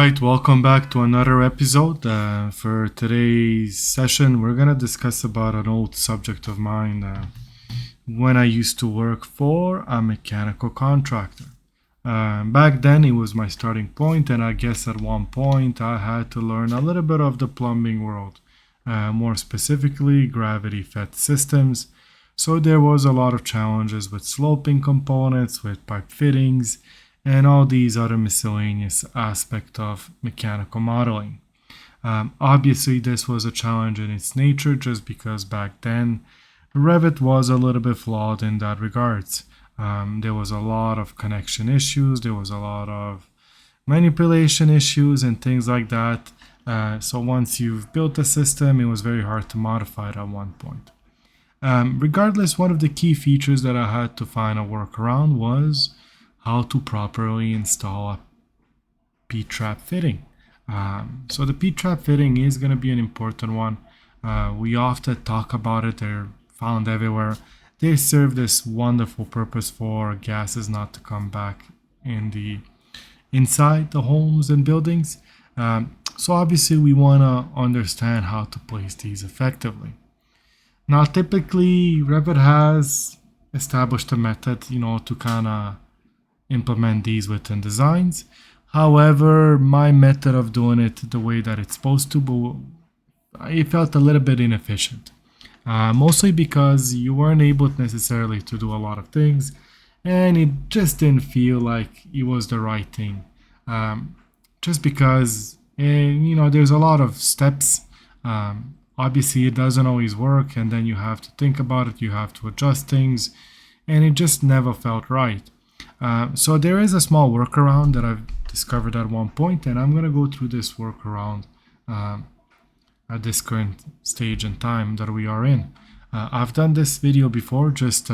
Alright, welcome back to another episode. For today's session, we're going to discuss about an old subject of mine when I used to work for a mechanical contractor. Back then, it was my starting point, and I guess at one point I had to learn a little bit of the plumbing world, more specifically gravity-fed systems. So there was a lot of challenges with sloping components, with pipe fittings, and all these other miscellaneous aspects of mechanical modeling. Obviously, this was a challenge in its nature just because back then Revit was a little bit flawed in that regards. There was a lot of connection issues, there was a lot of manipulation issues and things like that. So once you've built a system, it was very hard to modify it at one point. Regardless, one of the key features that I had to find a workaround was how to properly install a P-trap fitting. So the P-trap fitting is going to be an important one. We often talk about it. They're found everywhere. They serve this wonderful purpose for gases not to come back inside the homes and buildings. So obviously we want to understand how to place these effectively. Now typically Revit has established a method, to kind of implement these within designs. However, my method of doing it the way that it's supposed to, but it felt a little bit inefficient. Mostly because you weren't able necessarily to do a lot of things, and it just didn't feel like it was the right thing. Just because, there's a lot of steps. Obviously, it doesn't always work, and then you have to think about it, you have to adjust things, and it just never felt right. So there is a small workaround that I've discovered at one point, and I'm going to go through this workaround at this current stage and time that we are in. I've done this video before just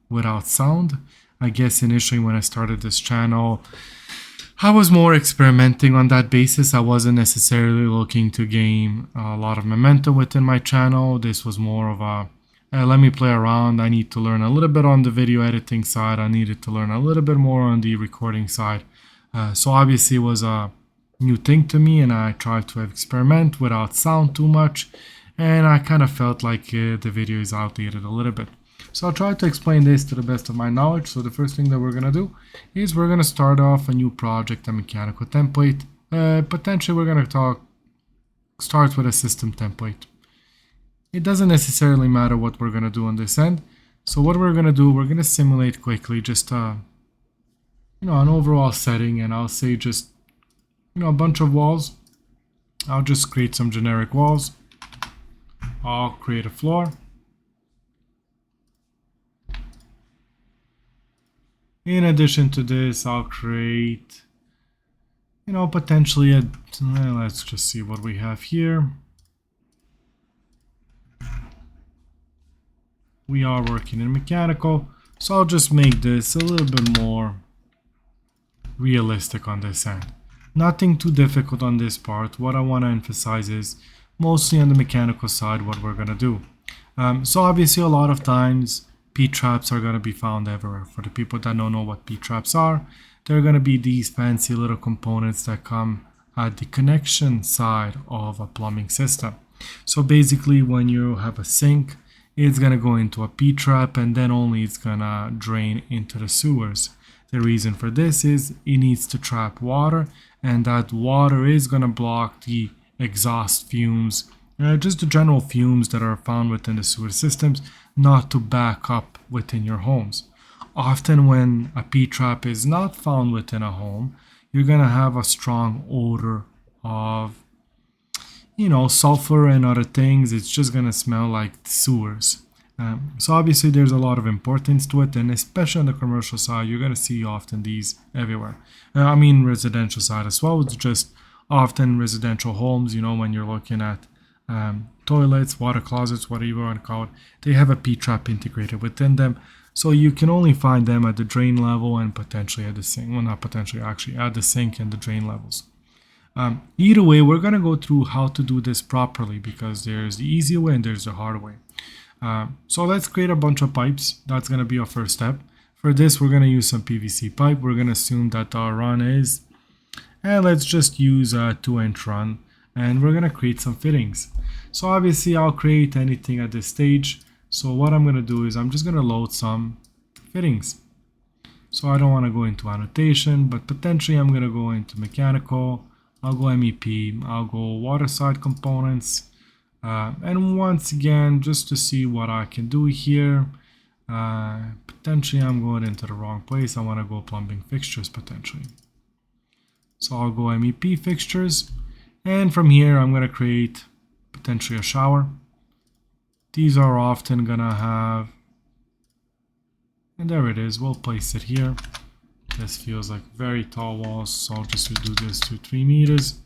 without sound. I guess initially when I started this channel, I was more experimenting on that basis. I wasn't necessarily looking to gain a lot of momentum within my channel. This was more of a let me play around. I need to learn a little bit on the video editing side. I needed to learn a little bit more on the recording side. So obviously it was a new thing to me, and I tried to experiment without sound too much, and I kind of felt like the video is outdated a little bit. So I'll try to explain this to the best of my knowledge. So the first thing that we're going to do is we're going to start off a new project, a mechanical template. Potentially we're going to start with a system template. It doesn't necessarily matter what we're going to do on this end. So what we're going to do, we're going to simulate quickly just an overall setting, and I'll say just a bunch of walls. I'll just create some generic walls. I'll create a floor. In addition to this, I'll create potentially let's just see what we have here. We are working in mechanical, so I'll just make this a little bit more realistic on this end. Nothing too difficult on this part. What I want to emphasize is mostly on the mechanical side what we're going to do. So obviously a lot of times P-traps are going to be found everywhere. For the people that don't know what P-traps are, they're going to be these fancy little components that come at the connection side of a plumbing system. So basically when you have a sink, it's going to go into a P-trap, and then only it's going to drain into the sewers. The reason for this is it needs to trap water, and that water is going to block the exhaust fumes, just the general fumes that are found within the sewer systems, not to back up within your homes. Often when a P-trap is not found within a home, you're going to have a strong odor of sulfur and other things. It's just going to smell like sewers. So obviously there's a lot of importance to it, and especially on the commercial side, you're going to see often these everywhere. Residential side as well. It's just often residential homes, when you're looking at toilets, water closets, whatever you want to call it, they have a P-trap integrated within them. So you can only find them at the drain level and potentially at the sink. Well, not potentially, actually at the sink and the drain levels. Either way, we're going to go through how to do this properly, because there's the easy way and there's the hard way. So let's create a bunch of pipes. That's going to be our first step. For this, we're going to use some PVC pipe. We're going to assume that our run is And let's just use a 2-inch run, and we're gonna create some fittings. So obviously I'll create anything at this stage. So what I'm gonna do is I'm just gonna load some fittings. So I don't want to go into annotation, but potentially I'm gonna go into mechanical. I'll go MEP, I'll go waterside components, and once again, just to see what I can do here, potentially I'm going into the wrong place. I want to go plumbing fixtures potentially. So I'll go MEP fixtures, and from here I'm going to create potentially a shower. These are often going to have, and there it is, we'll place it here. This feels like very tall walls, so I'll just redo this to 3 meters.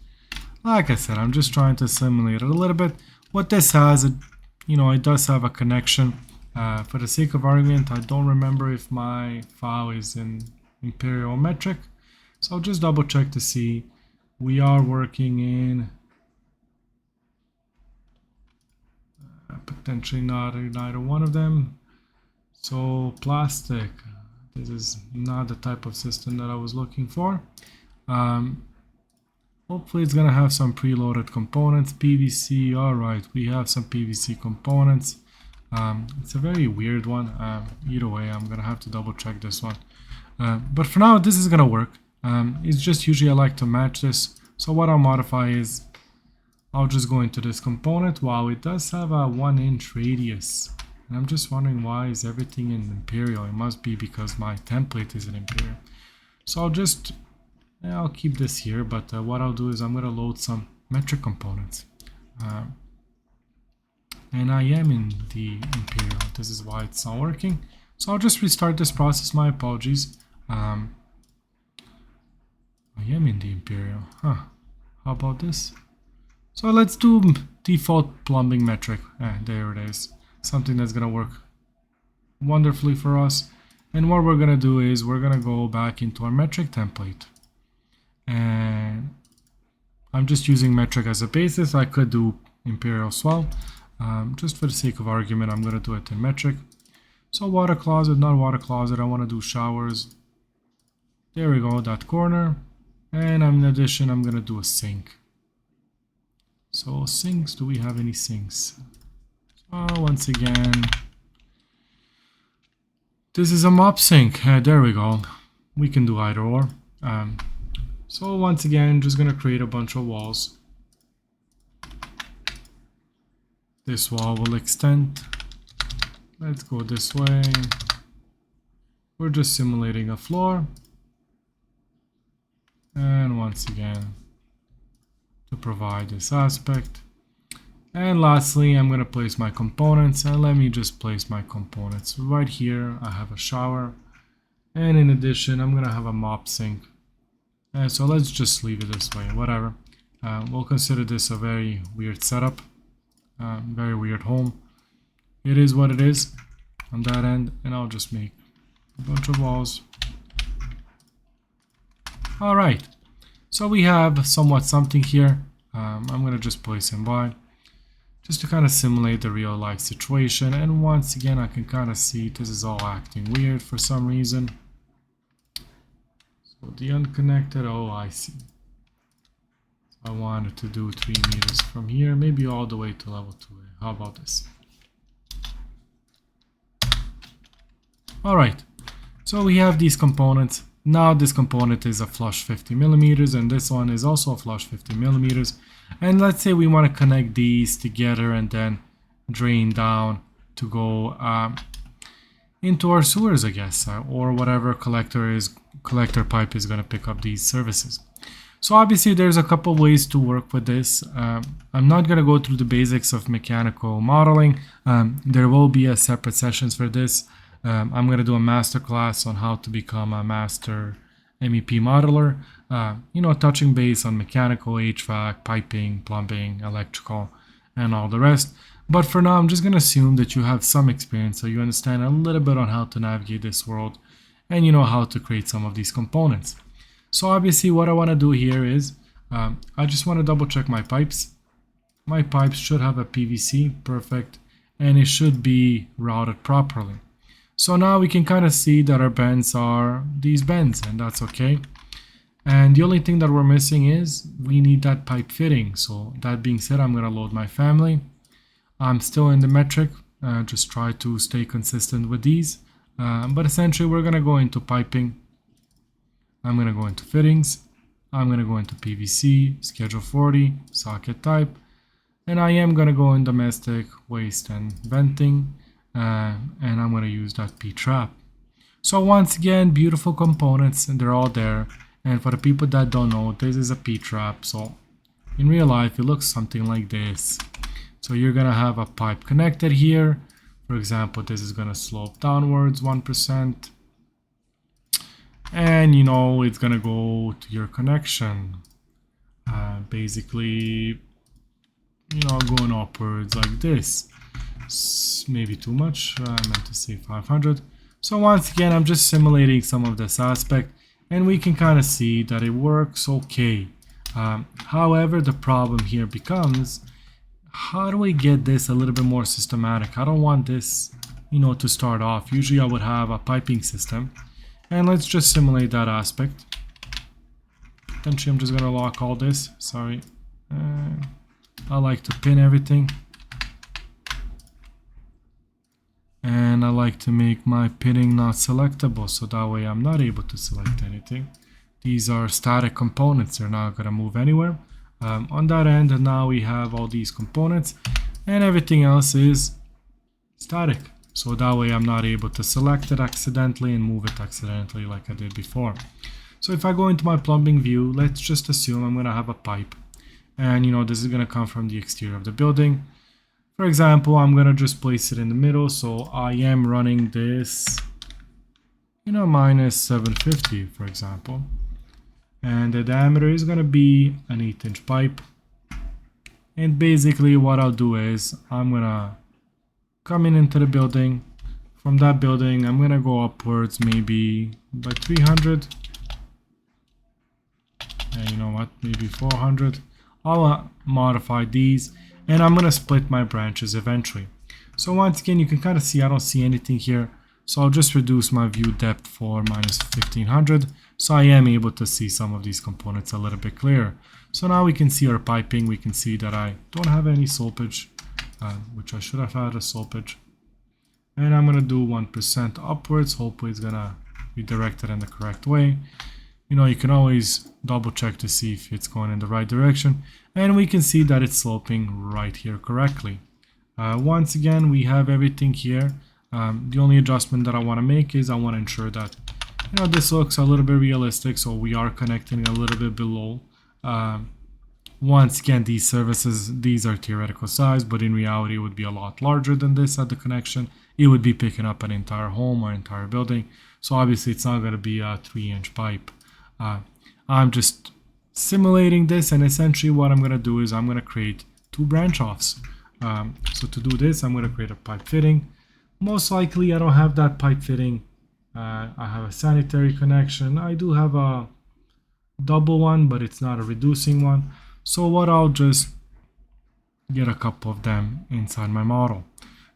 Like I said, I'm just trying to simulate it a little bit. What this has, it does have a connection. For the sake of argument, I don't remember if my file is in imperial metric. So I'll just double check to see. We are working in potentially not either one of them. So plastic. This is not the type of system that I was looking for. Hopefully it's gonna have some preloaded components. PVC, all right, we have some PVC components. It's a very weird one. Either way, I'm gonna have to double check this one. But for now, this is gonna work. It's just usually I like to match this. So what I'll modify is I'll just go into this component. Wow, it does have a 1-inch radius. And I'm just wondering, why is everything in imperial? It must be because my template is in imperial. So I'll keep this here, but what I'll do is I'm going to load some metric components. And I am in the imperial. This is why it's not working. So I'll just restart this process. My apologies. I am in the imperial. How about this? So let's do default plumbing metric. There it is. Something that's gonna work wonderfully for us. And what we're gonna do is we're gonna go back into our metric template, and I'm just using metric as a basis. I could do imperial as well. Just for the sake of argument, I'm gonna do it in metric. So water closet, not water closet, I want to do showers. There we go, that corner. And in addition, I'm gonna do a sink. So sinks, do we have any sinks? Once again, this is a mop sink. There we go. We can do either or. So once again, just gonna create a bunch of walls. This wall will extend. Let's go this way. We're just simulating a floor. And once again, to provide this aspect. And lastly, I'm going to place my components, and let me just place my components right here. I have a shower, and in addition, I'm going to have a mop sink. And so let's just leave it this way, whatever. We'll consider this a very weird setup, very weird home. It is what it is on that end, and I'll just make a bunch of walls. All right, so we have somewhat something here. I'm going to just place in Y, just to kind of simulate the real life situation. And once again, I can kind of see this is all acting weird for some reason. So the unconnected, oh, I see. I wanted to do 3 meters from here, maybe all the way to level 2. How about this? All right, so we have these components. Now this component is a flush 50 millimeters, and this one is also a flush 50 millimeters. And let's say we want to connect these together and then drain down to go into our sewers, I guess, or whatever collector pipe is going to pick up these services. So obviously there's a couple ways to work with this. I'm not going to go through the basics of mechanical modeling. There will be a separate sessions for this. I'm going to do a master class on how to become a master MEP modeler, touching base on mechanical, HVAC, piping, plumbing, electrical, and all the rest. But for now, I'm just going to assume that you have some experience, so you understand a little bit on how to navigate this world, and you know how to create some of these components. So obviously what I want to do here is, I just want to double check my pipes. My pipes should have a PVC, perfect, and it should be routed properly. So now we can kind of see that our bends are these bends, and that's okay. And the only thing that we're missing is we need that pipe fitting. So that being said, I'm going to load my family. I'm still in the metric, just try to stay consistent with these. But essentially we're going to go into piping. I'm going to go into fittings. I'm going to go into PVC, schedule 40, socket type. And I am going to go in domestic, waste and venting. And I'm going to use that P-trap. So once again, beautiful components and they're all there. And for the people that don't know, this is a P-trap. So in real life, it looks something like this. So you're going to have a pipe connected here. For example, this is going to slope downwards 1%. And you know, it's going to go to your connection. Basically, you know, going upwards like this. Maybe too much. I meant to say 500. So once again, I'm just simulating some of this aspect. And we can kind of see that it works okay. However, the problem here becomes, how do we get this a little bit more systematic? I don't want this, you know, to start off. Usually I would have a piping system. And let's just simulate that aspect. Potentially I'm just going to lock all this. Sorry. I like to pin everything. And I like to make my pinning not selectable, so that way I'm not able to select anything. These are static components, they're not going to move anywhere. On that end, now we have all these components, and everything else is static. So that way I'm not able to select it accidentally and move it accidentally like I did before. So if I go into my plumbing view, let's just assume I'm going to have a pipe. And you know, this is going to come from the exterior of the building. For example, I'm going to just place it in the middle, so I am running this, you know, minus 750, for example. And the diameter is going to be an 8-inch pipe. And basically what I'll do is, I'm going to come into the building. From that building, I'm going to go upwards maybe by 300. And you know what, maybe 400. I'll modify these. And I'm going to split my branches eventually. So once again, you can kind of see I don't see anything here. So I'll just reduce my view depth for minus 1500. So I am able to see some of these components a little bit clearer. So now we can see our piping. We can see that I don't have any slopeage, which I should have had a slopeage. And I'm going to do 1% upwards. Hopefully it's going to be directed in the correct way. You know, you can always double check to see if it's going in the right direction. And we can see that it's sloping right here correctly. Once again, we have everything here. The only adjustment that I want to make is I want to ensure that, you know, this looks a little bit realistic. So we are connecting a little bit below. Once again, these services, these are theoretical size, but in reality, it would be a lot larger than this at the connection. It would be picking up an entire home or entire building. So obviously, it's not going to be a 3-inch pipe. I'm just simulating this, and essentially what I'm going to do is I'm going to create 2 branch offs. So to do this, I'm going to create a pipe fitting. Most likely I don't have that pipe fitting. I have a sanitary connection. I do have a double one, but it's not a reducing one. So what I'll just get a couple of them inside my model.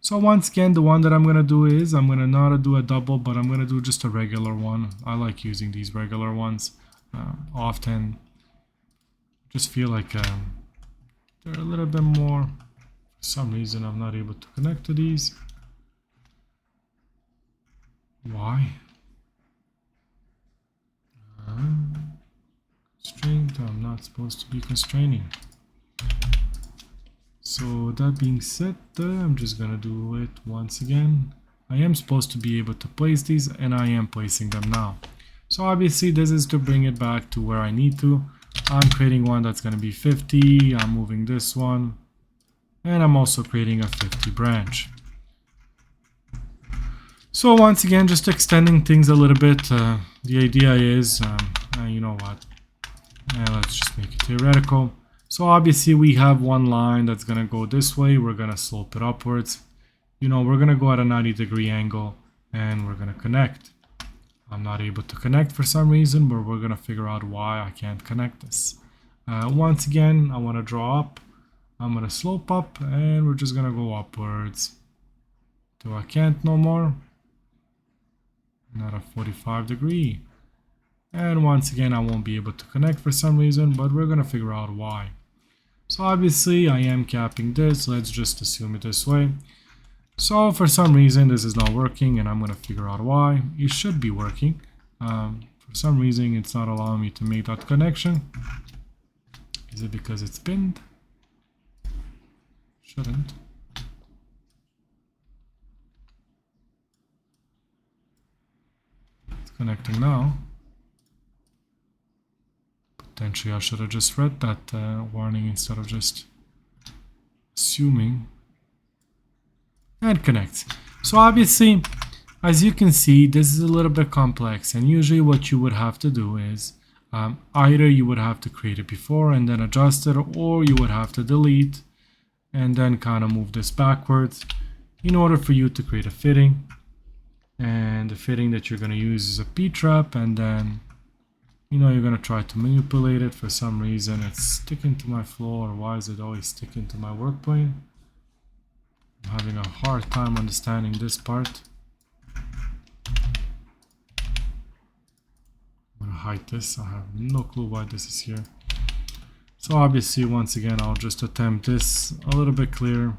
So once again, the one that I'm going to do is, I'm going to not do a double, but I'm going to do just a regular one. I like using these regular ones often. Just feel like they're a little bit more, for some reason I'm not able to connect to these. Why? Constraint, I'm not supposed to be constraining. So that being said, I'm just gonna do it once again. I am supposed to be able to place these, and I am placing them now. So obviously this is to bring it back to where I need to. I'm creating one that's gonna be 50, I'm moving this one, and I'm also creating a 50 branch. So once again, just extending things a little bit. The idea is, you know what, let's just make it theoretical. So obviously we have one line that's going to go this way. We're going to slope it upwards. You know, we're going to go at a 90-degree angle and we're going to connect. I'm not able to connect for some reason, but we're going to figure out why I can't connect this. Once again, I want to draw up. I'm going to slope up and we're just going to go upwards till I can't no more. Not a 45-degree. And once again, I won't be able to connect for some reason, but we're going to figure out why. So obviously I am capping this. Let's just assume it this way. So for some reason this is not working, and I'm going to figure out why. It should be working. For some reason it's not allowing me to make that connection. Is it because it's pinned? Shouldn't. It's connecting now. Potentially I should have just read that warning instead of just assuming. And connects. So obviously, as you can see, this is a little bit complex, and usually what you would have to do is either you would have to create it before and then adjust it, or you would have to delete and then kind of move this backwards in order for you to create a fitting. And the fitting that you're going to use is a P-trap, and then you're going to try to manipulate it. For some reason it's sticking to my floor. Why is it always sticking to my work plane? I'm having a hard time understanding this part. I'm going to hide this. I have no clue why this is here. So obviously, once again, I'll just attempt this a little bit clearer.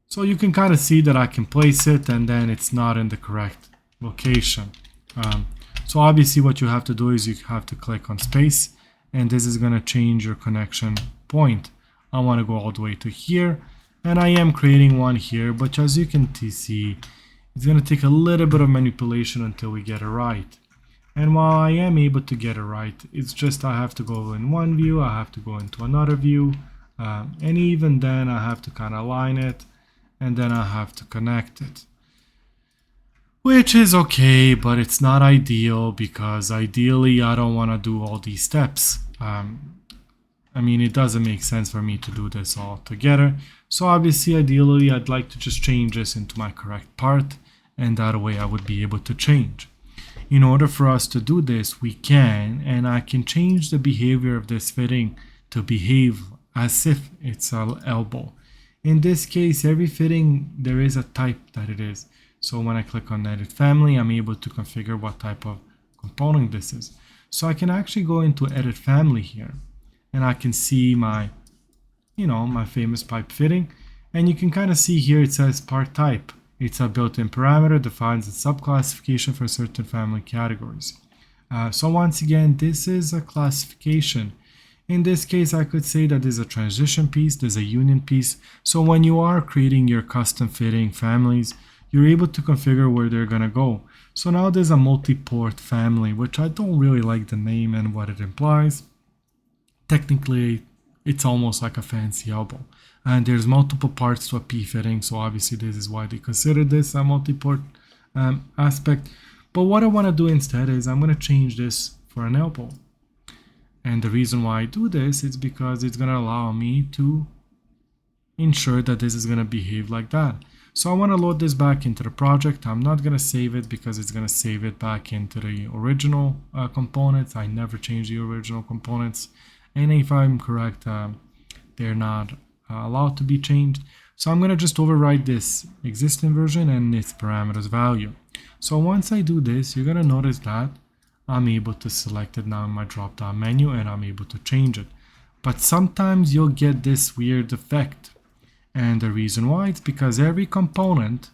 So you can kind of see that I can place it, and then it's not in the correct location. So obviously what you have to do is you have to click on space, and this is going to change your connection point. I want to go all the way to here, and I am creating one here, but as you can see, it's going to take a little bit of manipulation until we get it right. And while I am able to get it right, it's just I have to go in one view, I have to go into another view, and even then I have to kind of align it, and then I have to connect it. Which is okay, but it's not ideal, because ideally I don't want to do all these steps. I mean, it doesn't make sense for me to do this all together. So obviously, ideally, I'd like to just change this into my correct part, and that way I would be able to change. In order for us to do this, we can, and I can change the behavior of this fitting to behave as if it's an elbow. In this case, every fitting, there is a type that it is. So when I click on Edit Family, I'm able to configure what type of component this is. So I can actually go into Edit Family here, and I can see my, my famous pipe fitting. And you can kind of see here it says part type. It's a built-in parameter, defines a subclassification for certain family categories. So once again, this is a classification. In this case, I could say that there's a transition piece, there's a union piece. So when you are creating your custom fitting families, you're able to configure where they're gonna go. So now there's a multi-port family, which I don't really like the name and what it implies. Technically, it's almost like a fancy elbow. And there's multiple parts to a P fitting, so obviously this is why they consider this a multi-port aspect. But what I want to do instead is I'm going to change this for an elbow. And the reason why I do this is because it's going to allow me to ensure that this is going to behave like that. So I want to load this back into the project. I'm not going to save it because it's going to save it back into the original components. I never change the original components. And if I'm correct, they're not allowed to be changed. So I'm going to just override this existing version and its parameters value. So once I do this, you're going to notice that I'm able to select it now in my drop down menu, and I'm able to change it. But sometimes you'll get this weird effect. And the reason why, it's because every component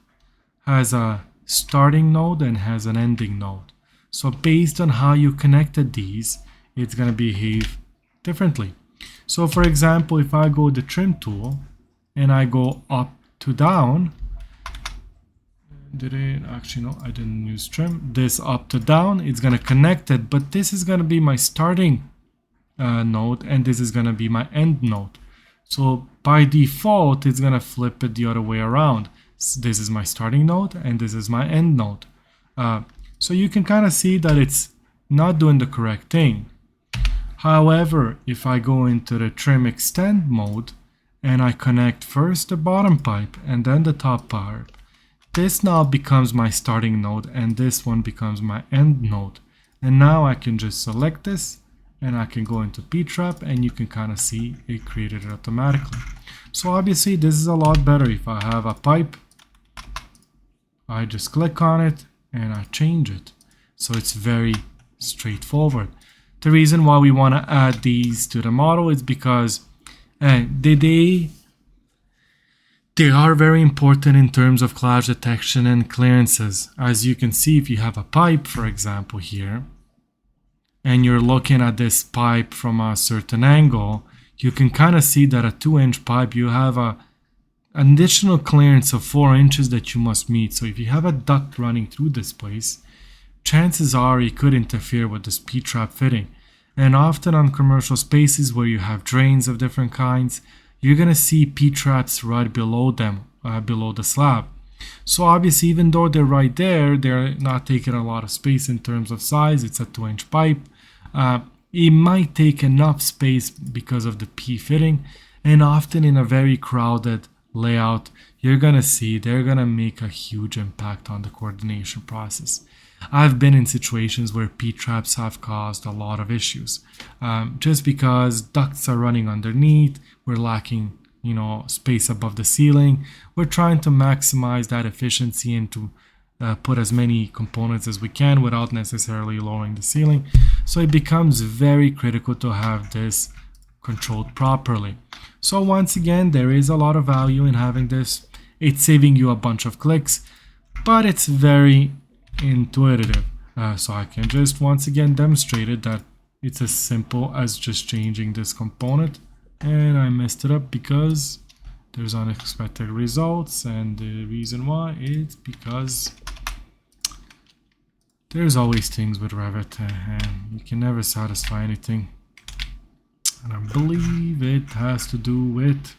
has a starting node and has an ending node. So based on how you connected these, it's going to behave differently. So for example, if I go the trim tool and I go up to down, I didn't use trim. This up to down, it's going to connect it, but this is going to be my starting node, and this is going to be my end node. So by default, it's going to flip it the other way around. So this is my starting node, and this is my end node. So you can kind of see that it's not doing the correct thing. However, if I go into the trim extend mode and I connect first the bottom pipe and then the top pipe, this now becomes my starting node, and this one becomes my end node. And now I can just select this and I can go into P-trap, and you can kind of see it created it automatically. So obviously this is a lot better. If I have a pipe, I just click on it and I change it. So it's very straightforward. The reason why we want to add these to the model is because they are very important in terms of clash detection and clearances. As you can see, if you have a pipe, for example, here, and you're looking at this pipe from a certain angle, you can kind of see that a 2-inch pipe, you have an additional clearance of 4 inches that you must meet. So if you have a duct running through this place, chances are it could interfere with this P-trap fitting. And often on commercial spaces where you have drains of different kinds, you're going to see P-traps right below them, below the slab. So obviously, even though they're right there, they're not taking a lot of space in terms of size. It's a 2-inch pipe. It might take enough space because of the P fitting, and often in a very crowded layout, you're going to see they're going to make a huge impact on the coordination process. I've been in situations where P-traps have caused a lot of issues. Just because ducts are running underneath, we're lacking, space above the ceiling. We're trying to maximize that efficiency and to put as many components as we can without necessarily lowering the ceiling. So it becomes very critical to have this controlled properly. So once again, there is a lot of value in having this. It's saving you a bunch of clicks, but it's very intuitive. So I can just once again demonstrate it that it's as simple as just changing this component. And I messed it up because there's unexpected results, and the reason why is because there's always things with Revit and you can never satisfy anything. And I believe it has to do with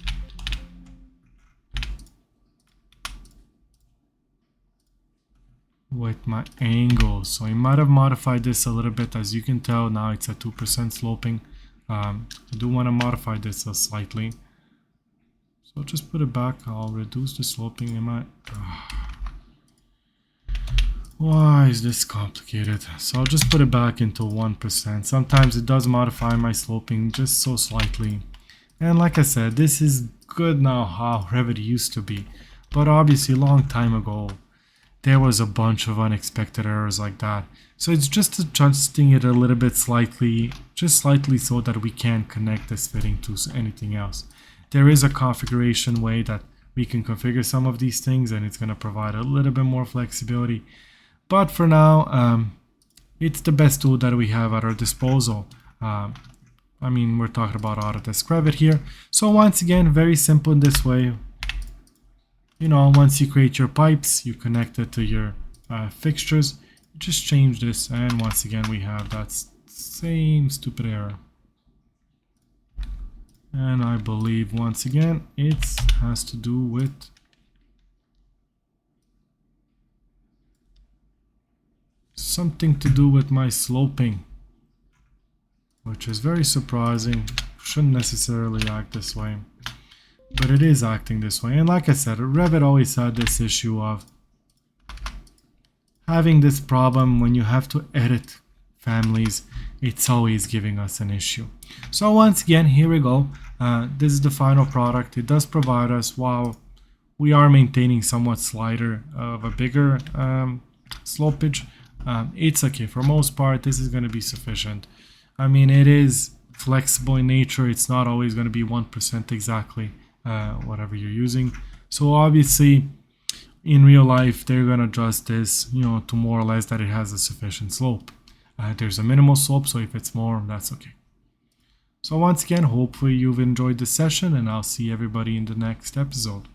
my angles. So I might have modified this a little bit. As you can tell, now it's at 2% sloping. I do want to modify this slightly. So I'll just put it back. I'll reduce the sloping. Why is this complicated? So I'll just put it back into 1%. Sometimes it does modify my sloping just so slightly. And like I said, this is good now how Revit used to be. But obviously a long time ago, there was a bunch of unexpected errors like that. So it's just adjusting it a little bit slightly, just slightly so that we can connect this fitting to anything else. There is a configuration way that we can configure some of these things, and it's going to provide a little bit more flexibility. But for now, it's the best tool that we have at our disposal. We're talking about Autodesk Revit here. So once again, very simple in this way. Once you create your pipes, you connect it to your fixtures. You just change this, and once again, we have that same stupid error. And I believe, once again, it has to do with something to do with my sloping, which is very surprising. Shouldn't necessarily act this way, but it is acting this way. And like I said, Revit always had this issue of having this problem when you have to edit families. It's always giving us an issue. So once again, here we go. This is the final product. It does provide us, while we are maintaining somewhat slighter of a bigger slopage, it's okay. For most part, this is going to be sufficient. It is flexible in nature. It's not always going to be 1% exactly whatever you're using. So obviously, in real life, they're going to adjust this, to more or less that it has a sufficient slope. There's a minimal slope, so if it's more, that's okay. So once again, hopefully you've enjoyed this session, and I'll see everybody in the next episode.